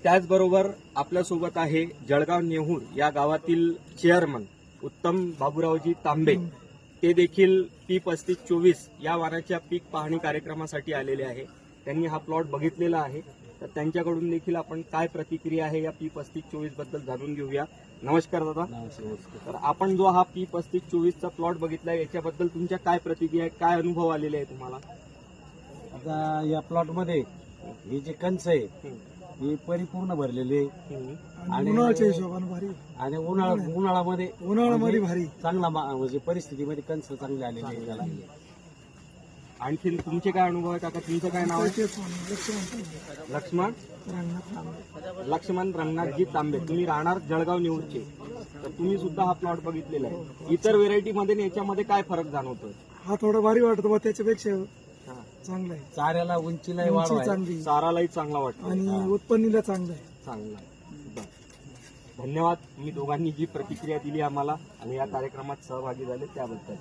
त्याचबरोबर आपल्यासोबत आहे जळगाव नेहूर या गावातील चेअरमन उत्तम बाबूरावजी तांबे. ते देखील P3524 या वाहनाच्या पीक पाहणी कार्यक्रमासाठी आलेले आहे. त्यांनी हा प्लॉट बघितलेला आहे, तर त्यांच्याकडून देखील आपण काय प्रतिक्रिया आहे या P3524 बद्दल जाणून घेऊया. नमस्कार दादा. नमस्कार. तर आपण जो हा P3524 चा प्लॉट बघितलाय याच्याबद्दल तुमच्या काय प्रतिक्रिया आहे, काय अनुभव आलेले आहे तुम्हाला? आता या प्लॉट मध्ये ही जी कंच आहे ही परिपूर्ण भरलेली आहे आणि उन्हाळ्याच्या हिशोबाने भारी आणि उन्हाळ्यामध्ये भारी चांगला म्हणजे परिस्थितीमध्ये कंच चांगली आलेली आहे त्याला. आणखी तुमचे काय अनुभव आहे काका? तुमचं काय नाव आहे? लक्ष्मण रंगनाथजी तांबे. तुम्ही राहणार जळगाव नेहूरचे, तर तुम्ही सुद्धा हा प्लॉट बघितलेला आहे. इतर व्हेरायटी मध्ये आणि याच्यामध्ये काय फरक जाणवतोय? हा थोडा भारी वाटतो बा, त्याच्यापेक्षा चांगला आहे. चाऱ्याला उंचीलाही वाढ उंची आहे. चांगली चारालाही चांगला वाटतो आणि उत्पन्नीला चांगलं आहे. चांगला आहे. बरं. धन्यवाद तुम्ही दोघांनी जी प्रतिक्रिया दिली आम्हाला आणि या कार्यक्रमात सहभागी झाले त्याबद्दल.